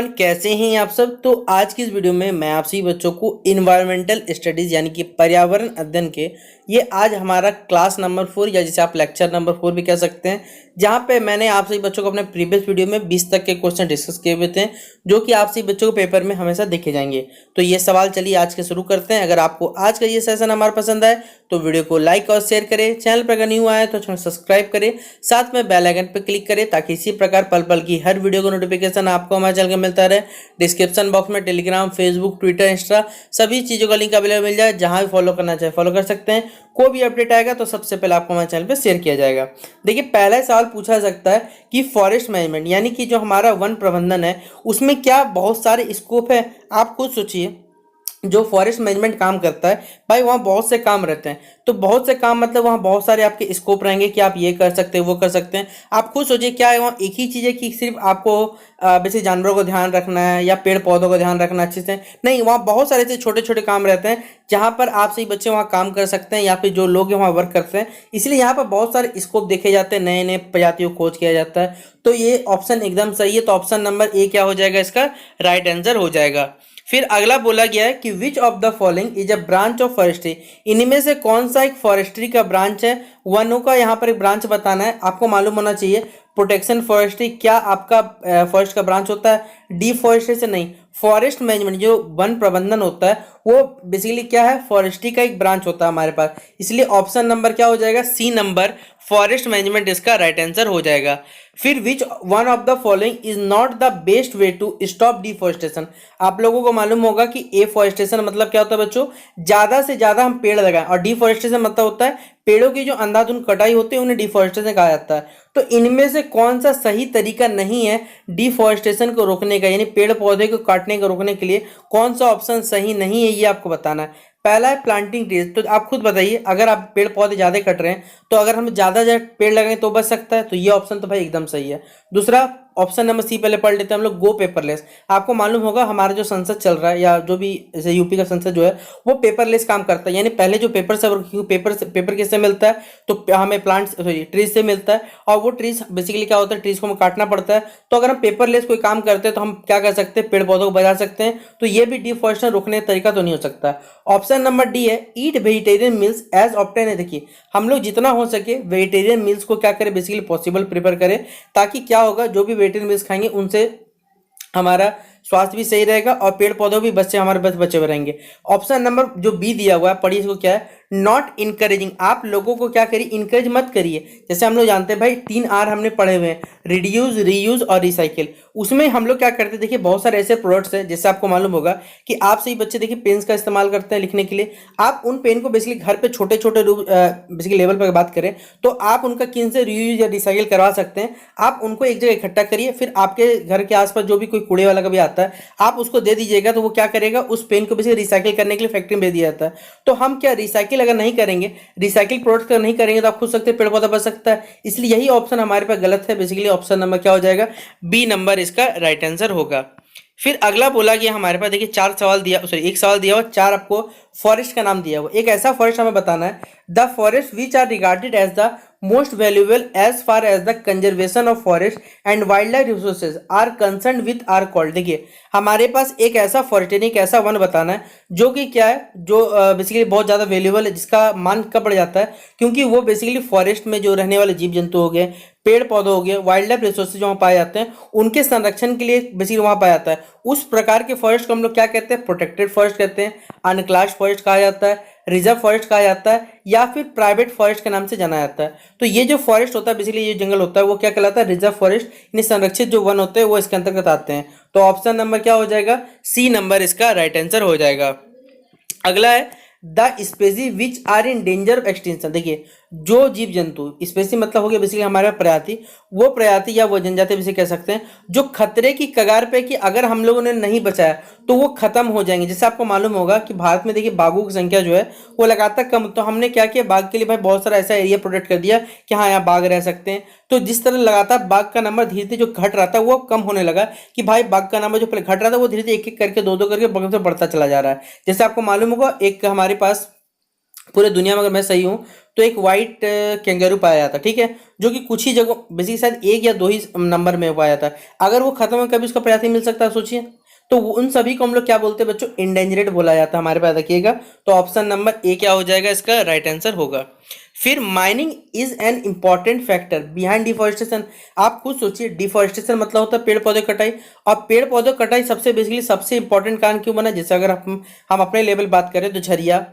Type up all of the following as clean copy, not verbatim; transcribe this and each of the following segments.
Everyone, कैसे हैं आप सब। तो आज की इस वीडियो में मैं आप सभी बच्चों को इन्वायरमेंटल स्टडीज यानी कि पर्यावरण अध्ययन के ये आज हमारा क्लास नंबर 4 या जिसे आप लेक्चर नंबर 4 भी कह सकते हैं, जहां पे मैंने आप सभी बच्चों को अपने प्रीवियस वीडियो में 20 तक के क्वेश्चन डिस्कस किए हुए थे, जो कि आप सभी बच्चों को पेपर में हमेशा देखे जाएंगे। तो ये सवाल चलिए आज के शुरू करते हैं। अगर आपको आज का ये सेशन हमारा पसंद आए तो वीडियो को लाइक और शेयर करें, चैनल पर अगर न्यू आए तो चैनल सब्सक्राइब करें, साथ में बेल आइकन पर क्लिक करें ताकि इसी प्रकार पल पल की हर वीडियो को नोटिफिकेशन आपको हमारे चैनल का मिलता रहे। डिस्क्रिप्शन बॉक्स में टेलीग्राम, फेसबुक, ट्विटर, इंस्टा सभी चीज़ों का लिंक अवेलेबल मिल जाए, जहां भी फॉलो करना चाहे फॉलो कर सकते हैं। कोई भी अपडेट आएगा तो सबसे पहले आपको हमारे चैनल पे शेयर किया जाएगा। देखिए, पहला सवाल पूछा जा सकता है कि फॉरेस्ट मैनेजमेंट यानी कि जो हमारा वन प्रबंधन है उसमें क्या बहुत सारे स्कोप है। आप खुद सोचिए, जो फॉरेस्ट मैनेजमेंट काम करता है भाई, वहाँ बहुत से काम रहते हैं। तो बहुत से काम मतलब वहाँ बहुत सारे आपके स्कोप रहेंगे कि आप ये कर सकते हैं, वो कर सकते हैं। आप खुद सोचिए, क्या है वहाँ एक ही चीज़ है कि सिर्फ आपको बेसिक जानवरों को ध्यान रखना है या पेड़ पौधों को ध्यान रखना अच्छे से? नहीं, वहाँ बहुत सारे ऐसे छोटे छोटे काम रहते हैं जहाँ पर आप सही बच्चे वहाँ काम कर सकते हैं या फिर जो लोग वहाँ वर्क करते हैं। इसलिए यहाँ पर बहुत सारे स्कोप देखे जाते हैं, नए नए प्रजातियों को खोज किया जाता है। तो ये ऑप्शन एकदम सही है। तो ऑप्शन नंबर ए क्या हो जाएगा, इसका राइट आंसर हो जाएगा। फिर अगला बोला गया है कि which of the following is a branch of forestry. इनमें से कौन सा एक फॉरेस्ट्री का ब्रांच है? वनों का यहाँ पर एक ब्रांच बताना है, आपको मालूम होना चाहिए। प्रोटेक्शन फॉरेस्ट्री क्या आपका फॉरेस्ट का ब्रांच होता है? डिफॉरेस्टेशन नहीं, फॉरेस्ट मैनेजमेंट जो वन प्रबंधन होता है वो बेसिकली क्या है, फॉरेस्ट्री का एक ब्रांच होता है हमारे पास। इसलिए ऑप्शन नंबर क्या हो जाएगा, सी नंबर, फॉरेस्ट मैनेजमेंट इसका राइट आंसर हो जाएगा। फिर which one of the following is not the best way to stop deforestation. आप लोगों को मालूम होगा कि एफॉरेस्टेशन मतलब क्या होता है बच्चों, ज्यादा से ज्यादा हम पेड़ लगाएं, और डिफॉरेस्टेशन मतलब होता है पेड़ों की जो अंधाधुंध कटाई होती है उन्हें डिफॉरेस्टेशन कहा जाता है। तो इनमें से कौन सा सही तरीका नहीं है डिफॉरेस्टेशन को रोकने का, यानी पेड़ पौधे को काटने को रोकने के लिए कौन सा ऑप्शन सही नहीं है, ये आपको बताना है। पहला है प्लांटिंग ट्रीज। तो आप खुद बताइए, अगर आप पेड़ पौधे ज्यादा कट रहे हैं तो अगर हम ज्यादा पेड़ लगाएं तो बच सकता है, तो ये ऑप्शन तो भाई एकदम सही है। दूसरा ऑप्शन नंबर सी पहले पढ़ लेते हैं हम लोग, गो पेपरलेस। आपको मालूम होगा हमारा जो संसद चल रहा है या जो भी जैसे यूपी का संसद जो है वो पेपरलेस काम करता है। यानी पहले जो पेपर से पेपर किससे मिलता है, तो हमें प्लांट्स ट्रीज से मिलता है, और वो ट्रीज बेसिकली क्या होता है, ट्रीज को हमें काटना पड़ता है। तो अगर हम पेपरलेस कोई काम करते हैं तो हम क्या कर सकते हैं, पेड़ पौधों को बचा सकते हैं। तो ये भी डिफॉरेस्टेशन रोकने का तरीका तो नहीं हो सकता। ऑप्शन नंबर डी है ईट वेजिटेरियन मील्स एज ऑप्टेन है। देखिए, हम लोग जितना हो सके वेजिटेरियन मील्स को क्या करें, बेसिकली पॉसिबल प्रिपेयर करें, ताकि क्या होगा, जो भी वेजिटेरियन मील्स खाएंगे उनसे हमारा स्वास्थ्य भी सही रहेगा और पेड़ पौधों भी बच्चे हमारे बस बचे हुए रहेंगे। ऑप्शन नंबर जो बी दिया हुआ है, पढ़िए इसको, क्या है, नॉट इनकरेजिंग। आप लोगों को क्या करिए, इनकरेज मत करिए। जैसे हम लोग जानते हैं भाई 3 आर हमने पढ़े हुए हैं, रिड्यूस, रीयूज और रिसाइकिल। उसमें हम लोग क्या करते हैं, देखिए बहुत सारे ऐसे प्रोडक्ट्स हैं, जैसे आपको मालूम होगा कि आप सही बच्चे देखिए पेन्स का इस्तेमाल करते हैं लिखने के लिए। आप उन पेन को बेसिकली घर पे छोटे छोटे रूप बेसिकली लेवल पर बात करें तो आप उनका किन से रीयूज या रिसाइकिल करवा सकते हैं। आप उनको एक जगह इकट्ठा करिए, फिर आपके घर के आसपास जो भी कोई कूड़े वाला कभी आता है आप उसको दे दीजिएगा, तो वो क्या करेगा, उस पेन को बेसिकली रिसाइकिल करने के लिए फैक्ट्री में दे दिया जाता है। तो हम क्या रिसाइकिल अगर नहीं करेंगे, रिसाइकिल प्रोडक्ट अगर नहीं करेंगे तो आप खुद सकते हैं पेड़ पौधा बच सकता है। इसलिए यही ऑप्शन हमारे पास गलत है। बेसिकली ऑप्शन नंबर क्या हो जाएगा, बी नंबर इसका राइट आंसर होगा। फिर अगला बोला गया हमारे पास, देखिए 4 सवाल दिया, सॉरी 1 सवाल दिया हुआ, 4 आपको फॉरेस्ट का नाम दिया हुआ। एक ऐसा फॉरेस्ट हमें बताना है, the forest which are regarded as the most valuable as far as the conservation of forest and wild life resources are concern with are called. देखिए, हमारे पास एक ऐसा फॉरेस्ट यानी एक ऐसा वन बताना है जो कि क्या है, जो बेसिकली बहुत ज़्यादा वैल्यूएबल है, जिसका मान कब बढ़ जाता है, क्योंकि वो बेसिकली फॉरेस्ट में जो रहने वाले जीव जंतु हो गए, पेड़ पौधे हो गए, वाइल्ड लाइफ रिसोर्सेज जो वहाँ पाए जाते हैं उनके संरक्षण के लिए बेसिकली वहाँ पाया जाता है। उस प्रकार के फॉरेस्ट को हम लोग क्या कहते हैं, प्रोटेक्टेड फॉरेस्ट कहते हैं, अनक्लास्ड फॉरेस्ट कहा जाता है, रिजर्व फॉरेस्ट कहा जाता है, या फिर प्राइवेट फॉरेस्ट के नाम से जाना जाता है। तो ये जो फॉरेस्ट होता है, बेसिकली ये जंगल होता है, वो क्या कहलाता है, रिजर्व फॉरेस्ट, यानी संरक्षित जो वन होते हैं वो इसके अंतर्गत आते हैं। तो ऑप्शन नंबर क्या हो जाएगा, सी नंबर इसका राइट आंसर हो जाएगा। अगला है the species which are in danger of extinction. देखिए, जो जीव जंतु, स्पेसी मतलब हो गया बेसिकली हमारा प्रजाति, वो प्रजाति या वो जनजाति भी कह सकते हैं जो खतरे की कगार पे, कि अगर हम लोगों ने नहीं बचाया तो वो खत्म हो जाएंगे। जैसे आपको मालूम होगा कि भारत में देखिए बाघों की संख्या जो है वो लगातार कम, तो हमने क्या किया, बाघ के लिए भाई बहुत सारा ऐसा एरिया प्रोटेक्ट कर दिया कि हाँ यहाँ बाघ रह सकते हैं। तो जिस तरह लगातार बाघ का नंबर धीरे धीरे जो घट रहा था वो कम होने लगा, कि भाई बाघ का नंबर जो पहले घट रहा था वो धीरे धीरे एक एक करके 2-2 करके बगल से बढ़ता चला जा रहा है। जैसे आपको मालूम होगा एक हमारे पास पूरे दुनिया में अगर मैं सही हूँ तो एक वाइट कैंगरू पाया जाता है, ठीक है, जो कि कुछ ही जगह बेसिकली शायद एक या दो ही नंबर में पाया जाता है। अगर वो खत्म हो कभी उसका प्रजाति मिल सकता है, सोचिए। तो उन सभी को हम लोग क्या बोलते हैं बच्चों, इंडेंजरेड बोला जाता है हमारे पास, रखिएगा। तो ऑप्शन नंबर ए क्या हो जाएगा, इसका राइट आंसर होगा। फिर mining is an important factor behind deforestation. आप खुद सोचिए, डिफॉरेस्टेशन मतलब होता है पेड़ पौधे कटाई, और पेड़ पौधे कटाई सबसे बेसिकली सबसे इंपॉर्टेंट कारण क्यों बना, जैसे अगर हम अपने लेवल बात करें तो झरिया,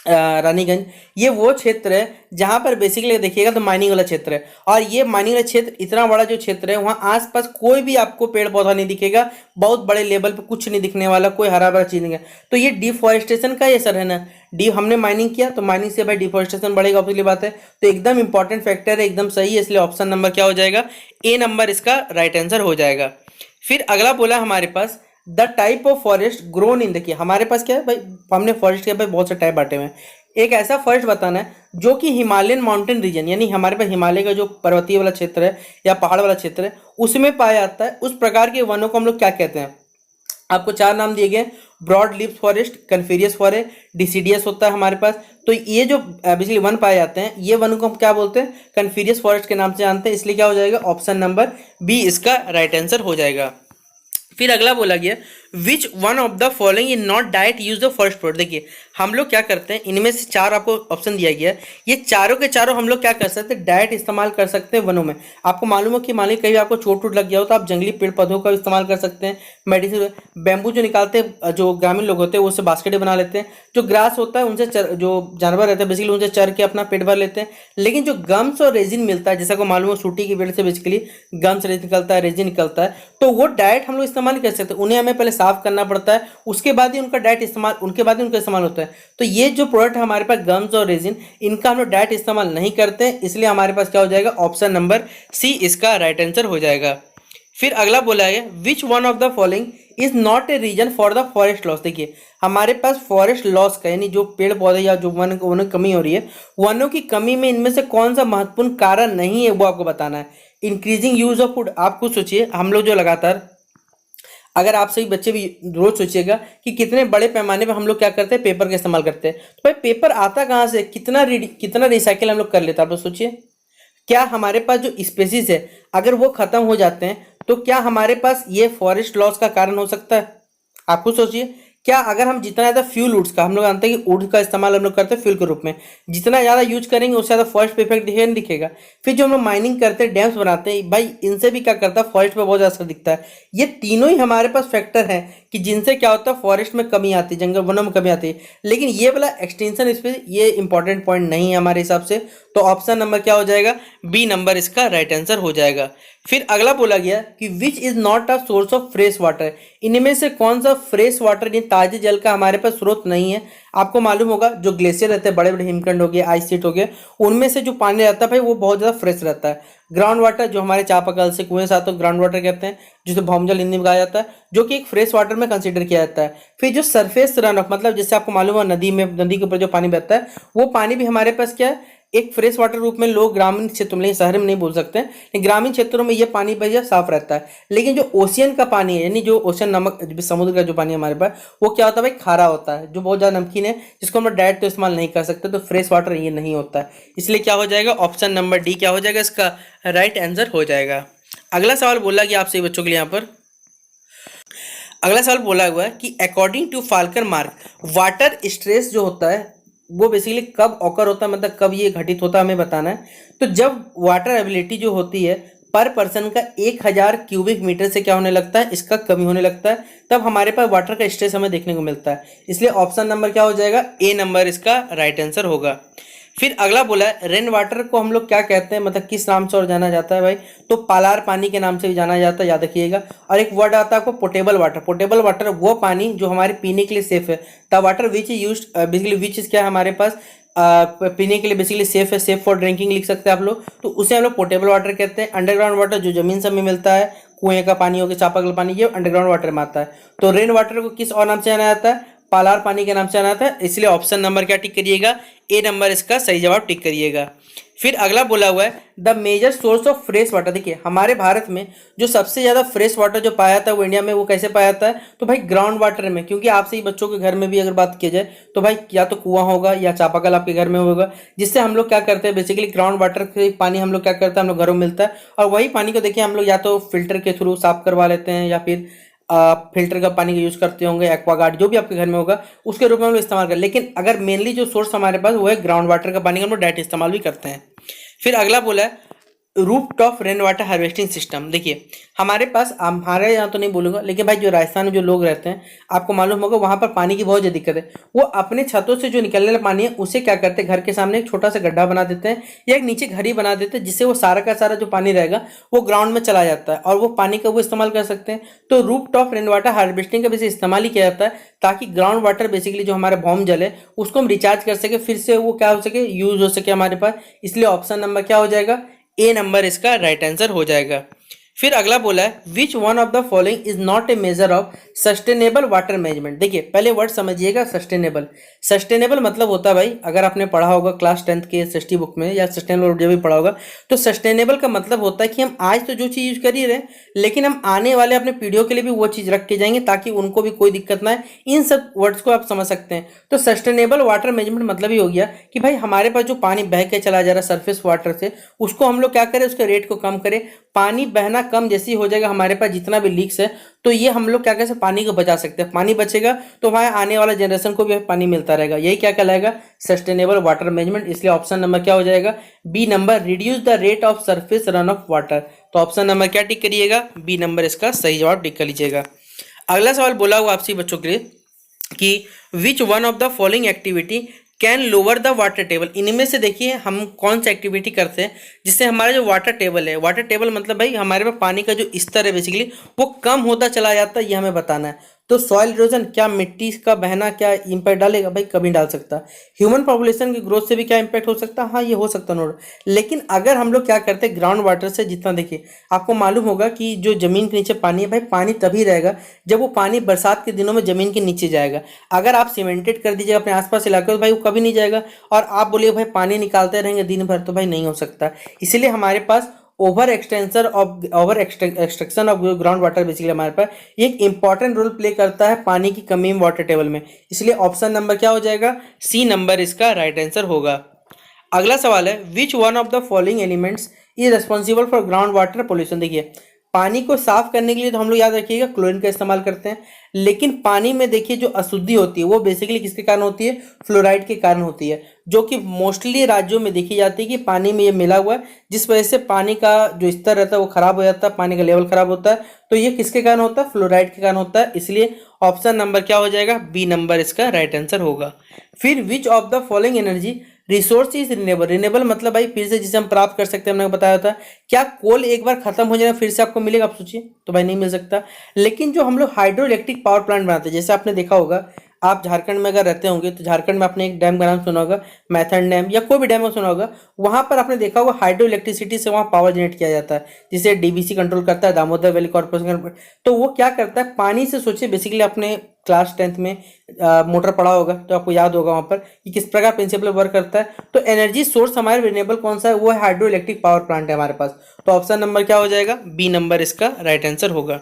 रानीगंज, ये वो क्षेत्र है जहां पर बेसिकली देखिएगा तो माइनिंग वाला क्षेत्र है। और ये माइनिंग वाला क्षेत्र इतना बड़ा जो क्षेत्र है, वहाँ आसपास कोई भी आपको पेड़ पौधा नहीं दिखेगा, बहुत बड़े लेवल पे कुछ नहीं दिखने वाला, कोई हरा भरा चीज नहीं है। तो ये डिफॉरेस्टेशन का ही असर है ना, डी हमने माइनिंग किया तो माइनिंग से भाई डिफॉरेस्टेशन बढ़ेगा, ऑब्वियसली बात है। तो एकदम इंपॉर्टेंट फैक्टर है, एकदम सही है, इसलिए ऑप्शन नंबर क्या हो जाएगा, ए नंबर इसका राइट आंसर हो जाएगा। फिर अगला बोला हमारे पास the type of forest grown in, देखिए हमारे पास क्या है भाई, हमने फॉरेस्ट के भाई बहुत से टाइप बांटे हुए हैं। एक ऐसा फॉरेस्ट बताना है जो कि हिमालयन माउंटेन रीजन, यानी हमारे पास हिमालय का जो पर्वतीय वाला क्षेत्र है या पहाड़ वाला क्षेत्र है उसमें पाया जाता है। उस प्रकार के वनों को हम लोग क्या कहते हैं, आपको चार नाम दिए गए, broad leaf forest, coniferous forest, deciduous होता है हमारे पास। तो ये जो बेसिकली वन पाए जाते हैं, ये वन को हम क्या बोलते हैं, कन्फेरियस फॉरेस्ट के नाम से जानते हैं, इसलिए क्या हो जाएगा, ऑप्शन नंबर बी इसका राइट आंसर हो जाएगा। फिर अगला बोला गया विच one of the following in not diet use the first product. देखिए हम लोग क्या करते हैं, इनमें से चार आपको ऑप्शन दिया गया है, ये चारों के चारों हम लोग क्या कर सकते हैं, डाइट इस्तेमाल कर सकते हैं वनों में। आपको मालूम हो कि मान लीजिए कहीं आपको चोट वोट लग गया हो तो आप जंगली पेड़ पौधों का इस्तेमाल कर सकते हैं, मेडिसिन, बैम्बू जो निकालते हैं जो ग्रामीण लोग होते हैं उससे बास्केट बना लेते हैं, जो ग्रास होता है उनसे जो जानवर रहते हैं बेसिकली उनसे चर के अपना पेट भर लेते हैं। लेकिन जो गम्स और रेजिन मिलता है, जैसा को मालूम हो सूटी की पेड़ से बेसिकली गम्स रेजिन निकलता है, रेजिन निकलता है, तो वो डाइट हम लोग इस्तेमाल कर सकते हैं। उन्हें हमें पहले साफ करना पड़ता है, उसके बाद ही उनका डाइट इस्तेमाल, उनके बाद ही उनका इस्तेमाल होता है। तो ये जो प्रोडक्ट है हमारे पास गम्स और रेजिन, इनका हम लोग डाइट इस्तेमाल नहीं करते हैं, इसलिए हमारे पास क्या हो जाएगा, ऑप्शन नंबर सी इसका राइट आंसर हो जाएगा। फिर अगला बोला है which one of the following is not a reason for the forest loss. देखिए हमारे पास फॉरेस्ट लॉस का यानी जो पेड़ पौधे या जो वनों की कमी हो रही है, वनों की कमी में इनमें से कौन सा महत्वपूर्ण कारण नहीं है वो आपको बताना है। इंक्रीजिंग यूज ऑफ फूड, आप खुद सोचिए, हम लोग जो लगातार, अगर आप सभी बच्चे भी रोज सोचिएगा कि कितने बड़े पैमाने पे हम लोग क्या करते हैं, पेपर का इस्तेमाल करते हैं। तो भाई पेपर आता कहाँ से, कितना रिसाइकिल हम लोग कर लेते हैं, आप लोग सोचिए। क्या हमारे पास जो स्पेसीज है अगर वो खत्म हो जाते हैं तो क्या हमारे पास ये फॉरेस्ट लॉस का कारण हो सकता है, आप खुद सोचिए। क्या अगर हम जितना ज़्यादा फ्यूल वुड्स का, हम लोग जानते हैं कि वुड का इस्तेमाल हम लोग करते हैं फ्यूल के रूप में, जितना ज़्यादा यूज करेंगे उससे ज़्यादा फॉरेस्ट पे इफेक्ट दिखेगा नहीं दिखेगा। फिर जो हम लोग माइनिंग करते हैं, डैम्स बनाते हैं, भाई इनसे भी क्या करता है, फॉरेस्ट पे बहुत ज़्यादा असर दिखता है। ये तीनों ही हमारे पास फैक्टर हैं कि जिनसे क्या होता है, फॉरेस्ट में कमी आती है, जंगल वनों में कमी आती है। लेकिन ये वाला एक्सटेंशन स्पेस ये इंपॉर्टेंट पॉइंट नहीं है हमारे हिसाब से। तो ऑप्शन नंबर क्या हो जाएगा, बी नंबर इसका राइट आंसर हो जाएगा। फिर अगला बोला गया कि which is not a source of fresh water, इनमें से कौन सा फ्रेश वाटर यानी ताजे जल का हमारे पास स्रोत नहीं है। आपको मालूम होगा जो ग्लेशियर रहते हैं, बड़े बड़े हिमखंड हो गए, आइस शीट हो गए, उनमें से जो पानी रहता है भाई वो बहुत ज़्यादा फ्रेश रहता है। ग्राउंड वाटर जो हमारे चापाकल से कुएं से आता है ग्राउंड वाटर कहते हैं, जिसे भौमजल हिंदी में कहा जाता है, जो कि एक फ्रेश वाटर में कंसीडर किया जाता है। फिर जो सरफेस रन ऑफ, मतलब जैसे आपको मालूम है नदी में, नदी के ऊपर जो पानी बहता है वो पानी भी हमारे पास क्या है, एक फ्रेश वाटर रूप में लोग ग्रामीण क्षेत्रों में, शहर में नहीं बोल सकते हैं, लेकिन ग्रामीण क्षेत्रों में ये पानी भैया साफ रहता है। लेकिन जो ओशियन का पानी है, यानी जो ओशियन नमक समुद्र का जो पानी है हमारे पास, वो क्या होता है भाई, खारा होता है, जो बहुत ज़्यादा नमकीन है, जिसको हम लोग डायरेक्ट तो इस्तेमाल नहीं कर सकते। तो फ्रेश वाटर ये नहीं होता है, इसलिए क्या हो जाएगा, ऑप्शन नंबर डी क्या हो जाएगा, इसका राइट आंसर हो जाएगा। अगला सवाल बोला गया आपसे बच्चों के लिए, यहाँ पर अगला सवाल बोला हुआ है कि according to Falkenmark, water stress जो होता है वो बेसिकली कब ऑकर होता है, मतलब कब ये घटित होता है हमें बताना है। तो जब वाटर एबिलिटी जो होती है पर पर्सन का 1000 क्यूबिक मीटर से क्या होने लगता है, इसका कमी होने लगता है, तब हमारे पास वाटर का स्ट्रेस हमें देखने को मिलता है। इसलिए ऑप्शन नंबर क्या हो जाएगा, ए नंबर इसका राइट आंसर होगा। फिर अगला बोला है रेन वाटर को हम लोग क्या कहते हैं, मतलब किस नाम से और जाना जाता है भाई, तो पालार पानी के नाम से भी जाना जाता है, याद रखिएगा। और एक वर्ड आता है आपको पोर्टेबल वाटर, पोर्टेबल वाटर वो पानी जो हमारे पीने के लिए सेफ है। The water which is use basically, which is क्या है हमारे पास पीने के लिए बेसिकली सेफ है, सेफ फॉर ड्रिंकिंग लिख सकते हैं आप लोग, तो उसे हम लोग पोर्टेबल वाटर कहते हैं। अंडरग्राउंड वाटर जो जमीन से हमें मिलता है, कुएं का पानी हो गया, चापाकल पानी, ये अंडरग्राउंड वाटर में आता है। तो रेन वाटर को किस और नाम से जाना जाता है, पालार पानी के नाम से जाना था, इसलिए ऑप्शन नंबर क्या टिक करिएगा, ए नंबर इसका सही जवाब टिक करिएगा। फिर अगला बोला हुआ है the major source of fresh water. देखिए हमारे भारत में जो सबसे ज़्यादा फ्रेश वाटर जो पाया जाता है वो इंडिया में, वो कैसे पाया जाता है, तो भाई ग्राउंड वाटर में। क्योंकि आपसे ही बच्चों के घर में भी अगर बात की जाए तो भाई या तो कुआं होगा या चापाकल आपके घर में होगा, जिससे हम लोग क्या करते हैं बेसिकली ग्राउंड वाटर के पानी हम लोग क्या करते हैं, हम लोग घरों में मिलता है, और वही पानी को देखिए हम लोग या तो फिल्टर के थ्रू साफ करवा लेते हैं या फिर फिल्टर का पानी का यूज़ करते होंगे, एक्वागार्ड जो भी आपके घर में होगा उसके रूप में हम लोग इस्तेमाल करें। लेकिन अगर मेनली जो सोर्स हमारे पास वो है ग्राउंड वाटर का पानी का, हम लोग डायरेक्ट इस्तेमाल भी करते हैं। फिर अगला बोला है roof top rain water harvesting system. देखिए हमारे पास, हमारे यहाँ तो नहीं बोलूँगा, लेकिन भाई जो राजस्थान में जो लोग रहते हैं आपको मालूम होगा वहाँ पर पानी की बहुत ज़्यादा दिक्कत है। वो अपने छतों से जो निकलने वाला पानी है उसे क्या करते हैं, घर के सामने एक छोटा सा गड्ढा बना देते हैं या एक नीचे घर ही बना देते हैं, जिससे वो सारा का सारा जो पानी रहेगा वो ग्राउंड में चला जाता है और वो पानी का वो इस्तेमाल कर सकते हैं। तो roof top rain water harvesting का वैसे इस्तेमाल ही किया जाता है ताकि ग्राउंड वाटर बेसिकली जो हमारा भौम जल है उसको हम रिचार्ज कर सके, फिर से वो क्या हो सके, यूज हो सके हमारे पास। इसलिए ऑप्शन नंबर क्या हो जाएगा, ए नंबर इसका राइट आंसर हो जाएगा। फिर अगला बोला है which one of the following is not A measure of sustainable water management. देखिए पहले वर्ड समझिएगा, सस्टेनेबल। सस्टेनेबल मतलब होता है भाई, अगर आपने पढ़ा होगा क्लास 10th के एसएसटी बुक में या सस्टेनेबल जो भी पढ़ा होगा, तो सस्टेनेबल का मतलब होता है कि हम आज तो जो चीज़ यूज कर ही रहे लेकिन हम आने वाले अपने पीढ़ियों के लिए भी वो चीज़ रख के जाएंगे ताकि उनको भी कोई दिक्कत ना है। इन सब वर्ड्स को आप समझ सकते हैं। तो सस्टेनेबल वाटर मैनेजमेंट मतलब ही हो गया कि भाई हमारे पास जो पानी बह के चला जा रहा है सरफेस वाटर से, उसको हम लोग क्या करें, उसके रेट को कम करें। पानी बहना कम जैसी हो जाएगा हमारे पास जितना भी लीक्स है, तो ये हम लोग क्या कैसे पानी को बचा सकते हैं। पानी बचेगा तो हमारे आने वाला जनरेशन को भी पानी मिलता रहेगा। यही क्या कहलाएगा, सस्टेनेबल वाटर मैनेजमेंट। इसलिए ऑप्शन नंबर क्या हो जाएगा, B number, reduce the rate of surface run off water. तो ऑप्शन नंबर क्या टिक करिएगा, बी नंबर इसका सही जवाब टिक कर लीजिएगा। अगला सवाल बोला हुआ आपसे बच्चों के लिए कि विच one of the following activity can lower the water table. इनमें से देखिए हम कौन सा एक्टिविटी करते हैं जिससे हमारा जो वाटर टेबल है, वाटर टेबल मतलब भाई हमारे पास पानी का जो स्तर है बेसिकली वो कम होता चला जाता है, ये हमें बताना है। तो सॉइल इरोजन, क्या मिट्टी का बहना क्या इंपैक्ट डालेगा, भाई कभी डाल सकता। ह्यूमन पॉपुलेशन की ग्रोथ से भी क्या इंपैक्ट हो सकता है, हाँ ये हो सकता नोट। लेकिन अगर हम लोग क्या करते हैं ग्राउंड वाटर से जितना, देखिए आपको मालूम होगा कि जो जमीन के नीचे पानी है भाई, पानी तभी रहेगा जब वो पानी बरसात के दिनों में जमीन के नीचे जाएगा। अगर आप सीमेंटेड कर दीजिएगा अपने आसपास इलाके तो भाई वो कभी नहीं जाएगा। और आप बोलिए भाई पानी निकालते रहेंगे दिन भर, तो भाई नहीं हो सकता। इसलिए हमारे पास over extraction of ground water basically हमारे पास एक इंपॉर्टेंट रोल प्ले करता है पानी की कमी में वाटर टेबल में। इसलिए ऑप्शन नंबर क्या हो जाएगा, सी नंबर इसका राइट आंसर होगा। अगला सवाल है which one of the following elements is responsible for ground water pollution. देखिए पानी को साफ करने के लिए तो हम लोग याद रखिएगा क्लोरीन का इस्तेमाल करते हैं, लेकिन पानी में देखिए जो अशुद्धि होती है वो बेसिकली किसके कारण होती है, फ्लोराइड के कारण होती है, जो कि मोस्टली राज्यों में देखी जाती है कि पानी में ये मिला हुआ है, जिस वजह से पानी का जो स्तर रहता है वो खराब हो जाता है, पानी का लेवल खराब होता है। तो ये किसके कारण होता है, फ्लोराइड के कारण होता है। इसलिए ऑप्शन नंबर क्या हो जाएगा, बी नंबर इसका राइट आंसर होगा। फिर which of the following energy resource is renewable. Renewable मतलब भाई फिर से जिसे हम प्राप्त कर सकते हैं, हमने बताया था। क्या कोल एक बार खत्म हो जाएगा फिर से आपको मिलेगा, आप सोचिए, तो भाई नहीं मिल सकता। लेकिन जो हम लोग हाइड्रो इलेक्ट्रिक पावर प्लांट बनाते हैं, जैसे आपने देखा होगा, आप झारखंड में अगर रहते होंगे तो झारखंड में आपने एक डैम का नाम सुना होगा, मैथन डैम, या कोई भी डैम का सुना होगा। वहां पर आपने देखा होगा हाइड्रो इलेक्ट्रिसिटी से वहां पावर जनरेट किया जाता है, जिसे डीवीसी कंट्रोल करता है, दामोदर वैली कॉर्पोरेशन। तो वो क्या करता है, पानी से, सोचिए बेसिकली आपने क्लास 10th में मोटर पढ़ा होगा तो आपको याद होगा वहाँ पर कि किस प्रकार प्रिंसिपल वर्क करता है। तो एनर्जी सोर्स हमारे रिन्यूएबल कौन सा है, वो है हाइड्रो इलेक्ट्रिक पावर प्लांट है हमारे पास। तो ऑप्शन नंबर क्या हो जाएगा, बी नंबर इसका राइट आंसर होगा।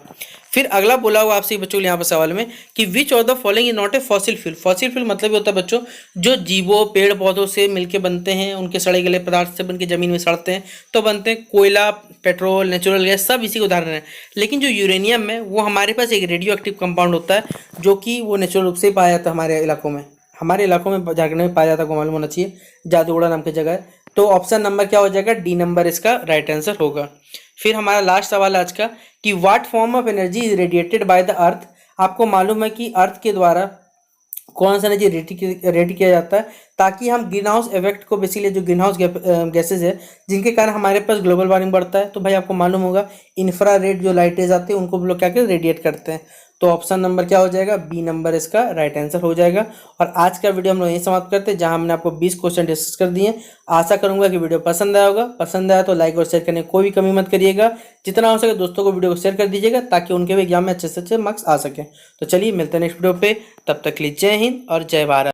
फिर अगला बोला हुआ आपसे बच्चों यहाँ पर सवाल में कि which of the following is not A fossil fuel. Fossil fuel मतलब ये होता है बच्चों जो जीवों पेड़ पौधों से मिलकर बनते हैं, उनके सड़े गले पदार्थ से बनकर जमीन में सड़ते हैं तो बनते हैं। कोयला, पेट्रोल, नेचुरल गैस सब इसी के उदाहरण है। लेकिन जो यूरेनियम है वो हमारे पास एक रेडियो एक्टिव कंपाउंड होता है जो कि वो नेचुरल रूप से ही पाया जाता है हमारे इलाकों में। हमारे इलाकों में झारखंड में पाया जाता है, को मालूम होना चाहिए, जादूगढ़ा नाम की जगह है। तो ऑप्शन नंबर क्या हो जाएगा, डी नंबर इसका राइट आंसर होगा। फिर हमारा लास्ट सवाल आज का कि what form of energy is radiated by the earth. आपको मालूम है कि अर्थ के द्वारा कौन सा एनर्जी रेडिएट किया जाता है ताकि हम ग्रीन हाउस इफेक्ट को, बेसिकली जो ग्रीन हाउस गैसेज है जिनके कारण हमारे पास ग्लोबल वार्मिंग बढ़ता है। तो भाई आपको मालूम होगा इंफ्रारेड जो लाइटेज आती है उनको हम लोग क्या करते हैं, रेडिएट करते हैं। तो ऑप्शन नंबर क्या हो जाएगा, बी नंबर इसका राइट आंसर हो जाएगा। और आज का वीडियो हम लोग यहीं समाप्त करते हैं, जहां हमने आपको 20 क्वेश्चन डिस्कस कर दिए। आशा करूंगा कि वीडियो पसंद आया होगा। पसंद आया तो लाइक और शेयर करने की कोई भी कमी मत करिएगा। जितना हो सके दोस्तों को वीडियो को शेयर कर दीजिएगा, ताकि उनके भी एग्जाम में अच्छे से अच्छे मार्क्स आ सके। तो चलिए मिलते हैं नेक्स्ट वीडियो पे, तब तक के लिए जय हिंद और जय भारत।